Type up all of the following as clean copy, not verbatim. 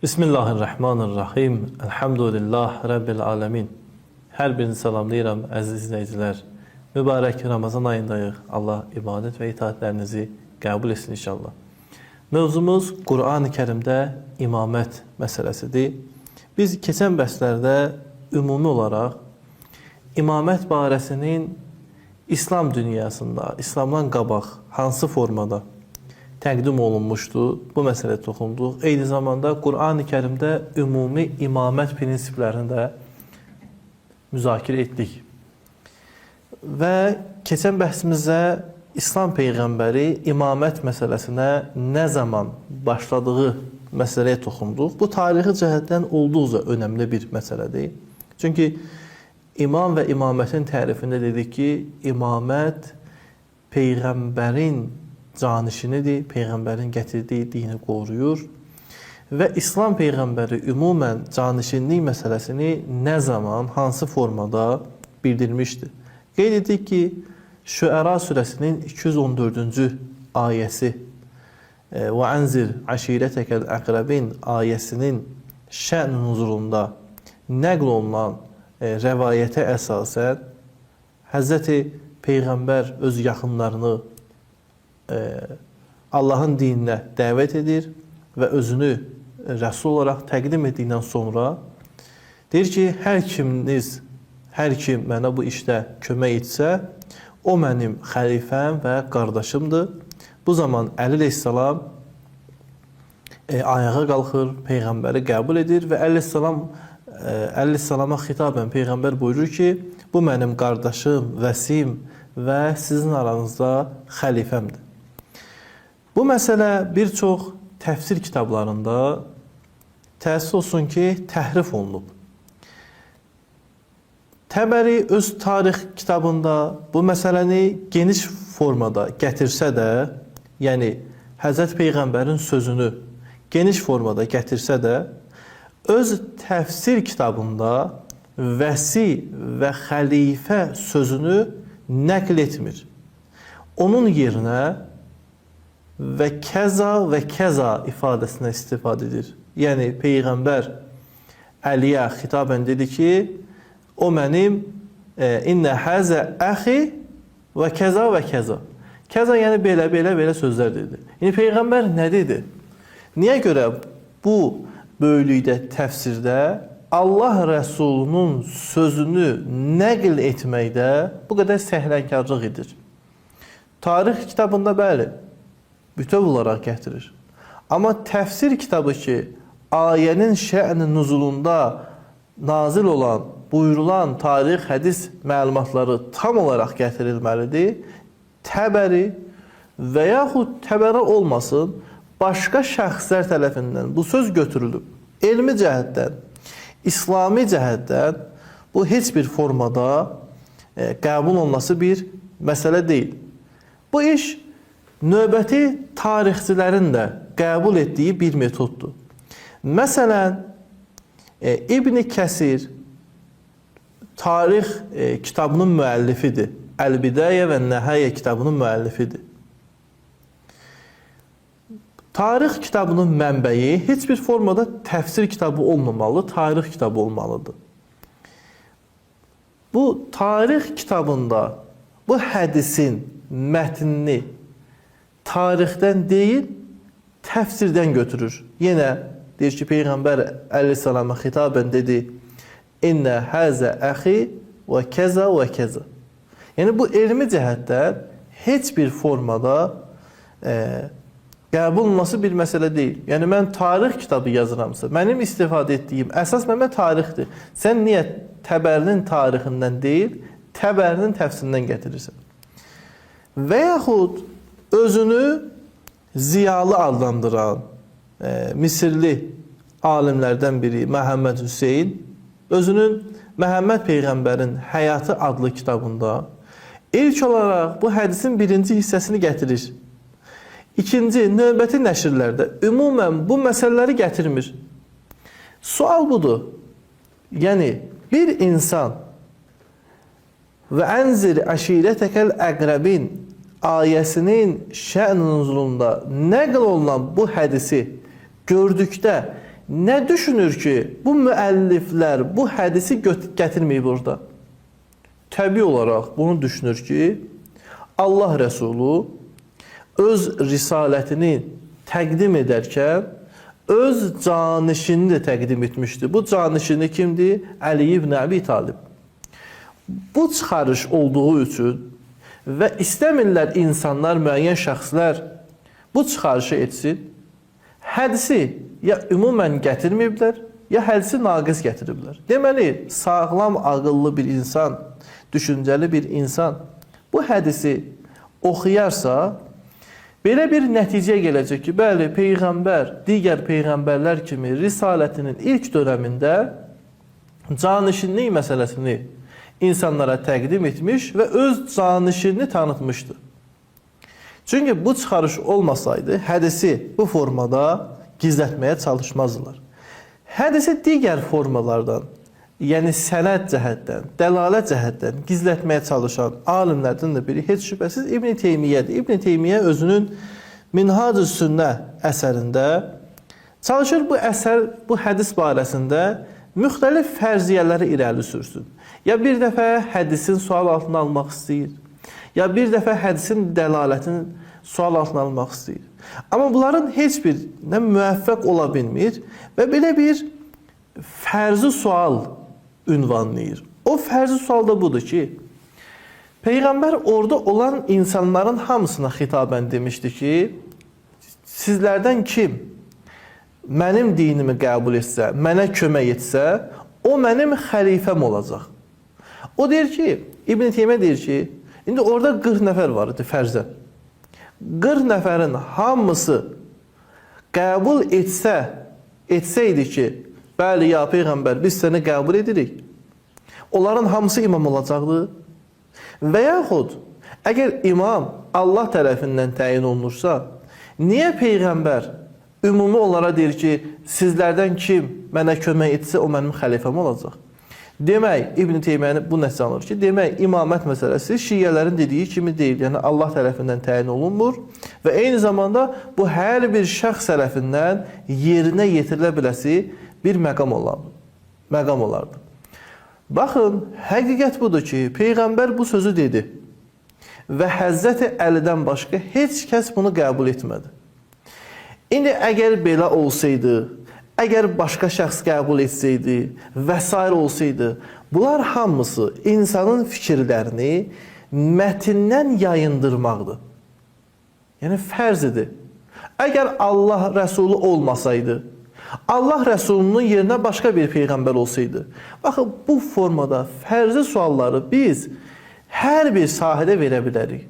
Bismillahirrahmanirrahim. Elhamdülillah Rabbil alemin. Hər birini salamlayıram, əziz izləyicilər. Mübarək Ramazan ayındayıq. Allah ibadət və itaətlərinizi qəbul etsin inşallah. Mövzumuz Qur'an-ı Kərimdə imamət məsələsidir. Biz keçən bəslərdə ümumi olaraq imamət barəsinin İslam dünyasında, İslamdan qabaq hansı formada təqdim olunmuşdu, bu məsələyə toxunduq. Eyni zamanda Qur'an-ı Kərimdə ümumi imamət prinsiplərini də müzakirə etdik. Və keçən bəhsimizdə İslam Peyğəmbəri imamət məsələsinə nə zaman başladığı məsələyə toxunduq. Bu tarixi cəhətdən olduqca önəmli bir məsələdir. Çünki imam və imamətin tərifində dedik ki, imamət Peyğəmbərin canişinidir, Peyğəmbərin gətirdiyi dini qoruyur və İslam Peyğəmbəri ümumən canişinlik məsələsini nə zaman, hansı formada bildirmişdir. Qeyd etdik ki, Şüəra surəsinin 214-cü ayəsi və ənzir əşirətəkəl əqrəbin ayəsinin şən nuzulunda nəql olunan rəvayətə əsasən Həzrəti Peyğəmbər öz yaxınlarını Allahın dininə dəvət edir və özünü rəsul olaraq təqdim etdikdən sonra deyir ki, hər kim mənə bu işdə kömək etsə, o mənim xəlifəm və qardaşımdır. Bu zaman Əli əleyhissalam ayağa qalxır, Peyğəmbəri qəbul edir və Əli əleyhissalama xitabən Peyğəmbər buyurur ki, bu mənim qardaşım, vəsim və sizin aranızda xəlifəmdir. Bu məsələ bir çox təfsir kitablarında təəssüf olsun ki, təhrif olunub. Təbəri öz tarix kitabında bu məsələni geniş formada gətirsə də, yəni Həzrət Peyğəmbərin sözünü geniş formada gətirsə də, öz təfsir kitabında vəsi və xəlifə sözünü nəql etmir. Onun yerinə və kəza ifadəsinə istifadə edir. Yəni, Peyğəmbər Əliyə xitabən dedi ki, o mənim innə həzə əxi və kəza və kəza. Kəza yəni belə sözlər dedi. Yəni, Peyğəmbər nə dedi? Niyə görə bu böyüklükdə təfsirdə Allah Rəsulunun sözünü nəql etməkdə bu qədər səhlənkarlıq edir? Tarix kitabında bəli, bütöv olaraq gətirir. Amma təfsir kitabı ki, ayənin şə'n-i nuzulunda nazil olan, buyurulan tarix, hədis məlumatları tam olaraq gətirilməlidir. Təbəri və yaxud təbəri olmasın, başqa şəxslər tərəfindən bu söz götürülüb. Elmi cəhətdən, İslami cəhətdən bu heç bir formada qəbul olunması bir məsələ deyil. Bu iş növbəti tarixçilərin də qəbul etdiyi bir metoddur. Məsələn, İbn Kəsir tarix kitabının müəllifidir. Əl-Bidayə və Nəhəyə kitabının müəllifidir. Tarix kitabının mənbəyi heç bir formada təfsir kitabı olmamalı, tarix kitabı olmalıdır. Bu tarix kitabında bu hədisin mətnini tarixdən deyil, təfsirdən götürür. Yenə deyir ki, Peyğəmbər əleyhissalama xitabən dedi, innə həzə əxi və kəza və kəza. Yəni, bu elmi cəhətdən heç bir formada qəbul olunması bir məsələ deyil. Yəni, mən tarix kitabı yazıramsa, mənim istifadə etdiyim əsas mənbə tarixdir. Sən niyə Təbərinin tarixindən deyil, Təbərinin təfsirindən gətirirsən? Və yaxud özünü ziyalı adlandıran Misirli alimlərdən biri Məhəmməd Hüseyin özünün Məhəmməd Peyğəmbərin Həyatı adlı kitabında ilk olaraq bu hədisin birinci hissəsini gətirir. İkinci, növbəti nəşrlərdə ümumən bu məsələləri gətirmir. Sual budur. Yəni, bir insan və ənzir əşirətəkəl əqrəbin ayəsinin şən nuzulunda nəql olunan bu hədisi gördükdə nə düşünür ki, bu müəlliflər bu hədisi gətirməyib burada? Təbii olaraq bunu düşünür ki, Allah Rəsulu öz risalətini təqdim edərkən öz canişinini də təqdim etmişdi. Bu canişini kimdir? Əli ibn Əbi Talib. Bu çıxarış olduğu üçün və istəmirlər insanlar, müəyyən şəxslər bu çıxarışı etsin, hədisi ya ümumən gətirməyiblər, ya hədisi naqis gətiriblər. Deməli, sağlam, ağıllı bir insan, düşüncəli bir insan bu hədisi oxuyarsa, belə bir nəticəyə gələcək ki, bəli, Peyğəmbər, digər Peyğəmbərlər kimi risalətinin ilk dönəmində canişinlik məsələsini insanlara təqdim etmiş və öz canişinini tanıtmışdı. Çünki bu çıxarış olmasaydı, hədisi bu formada gizlətməyə çalışmazdılar. Hədisi digər formalardan, yəni sənəd cəhətdən, dəlalət cəhətdən gizlətməyə çalışan alimlərdən də biri heç şübhəsiz İbn Teymiyyədir. İbn Teymiyyə özünün Minhac-ı Sünnə əsərində çalışır bu hədis barəsində müxtəlif fərziyyələri irəli sürsün. Ya bir dəfə hədisin sual altına almaq istəyir, ya bir dəfə hədisin dəlalətini sual altına almaq istəyir. Amma bunların heç bir nə müvəffəq ola bilmir və belə bir fərzi sual ünvanlayır. O fərzi sual da budur ki, Peyğəmbər orada olan insanların hamısına xitabən demişdi ki, sizlərdən kim mənim dinimi qəbul etsə, mənə kömək etsə, o mənim xəlifəm olacaq. O deyir ki, İbn Teymiyyə deyir ki, indi orada 40 nəfər var idi fərzən. 40 nəfərin hamısı qəbul etsəydi ki, bəli, ya Peyğəmbər, biz səni qəbul edirik. Onların hamısı imam olacaqdı. Və yaxud, əgər imam Allah tərəfindən təyin olunursa, niyə Peyğəmbər ümumi onlara deyir ki, sizlərdən kim mənə kömək etsə, o mənim xəlifəm olacaq? Demək, İbn Teymiyyəni bu nəticə alır ki, demək, imamət məsələsi şiyyələrin dediyi kimi deyil. Yəni, Allah tərəfindən təyin olunmur və eyni zamanda bu hər bir şəxs tərəfindən yerinə yetirilə biləsi bir məqam olardı. Baxın, həqiqət budur ki, Peyğəmbər bu sözü dedi və Həzrəti Əlidən başqa heç kəs bunu qəbul etmədi. İndi əgər belə olsaydı, əgər başqa şəxs qəbul etsəydi və s. olsaydı, bunlar hamısı insanın fikirlərini mətindən yayındırmaqdır. Yəni, fərzidir. Əgər Allah Rəsulu olmasaydı, Allah Rəsulunun yerinə başqa bir Peyğəmbər olsaydı, baxın, bu formada fərzi sualları biz hər bir sahədə verə bilərik.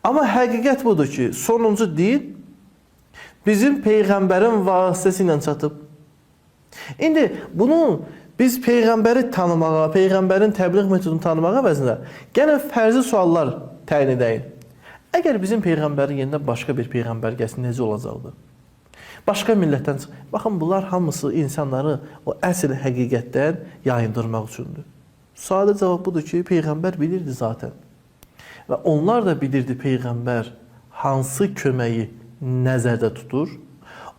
Amma həqiqət budur ki, sonuncu din bizim Peyğəmbərin vasitəsi ilə çatıb. İndi bunu biz Peyğəmbəri tanımağa, Peyğəmbərin təbliğ metodunu tanımağa əvəzində gəlin fərzi suallar təyin edək. Əgər bizim Peyğəmbərin yerinə başqa bir Peyğəmbər gəlsin, necə olacaqdı? Başqa millətdən çıx. Baxın, bunlar hamısı insanları o əsl həqiqətdən yayındırmaq üçündür. Sadə cavab budur ki, Peyğəmbər bilirdi zaten. Və onlar da bilirdi Peyğəmbər hansı köməyi nəzərdə tutur.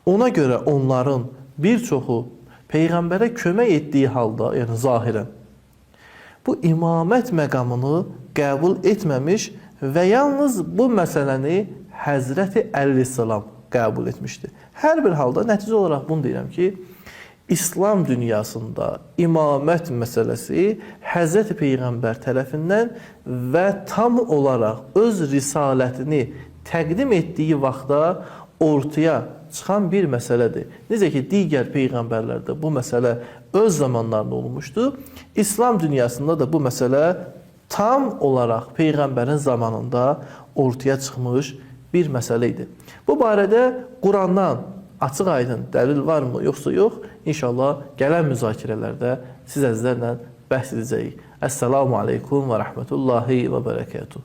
Ona görə onların bir çoxu Peyğəmbərə kömək etdiyi halda, yəni zahirən, bu imamət məqamını qəbul etməmiş və yalnız bu məsələni Həzrəti Əleyhisselam qəbul etmişdi. Hər bir halda nəticə olaraq bunu deyirəm ki, İslam dünyasında imamət məsələsi Həzrəti Peyğəmbər tərəfindən və tam olaraq öz risalətini təqdim etdiyi vaxtda ortaya çıxan bir məsələdir. Necə ki, digər Peyğəmbərlərdə bu məsələ öz zamanlarında olmuşdu, İslam dünyasında da bu məsələ tam olaraq Peyğəmbərin zamanında ortaya çıxmış bir məsələ idi. Bu barədə Qurandan açıq-aydın dəlil varmı, yoxsa yox? İnşallah gələn müzakirələrdə siz əzizlərlə bəhs edəcəyik. Əssalamu aleykum və rəhmətullahi və bərəkətuhu.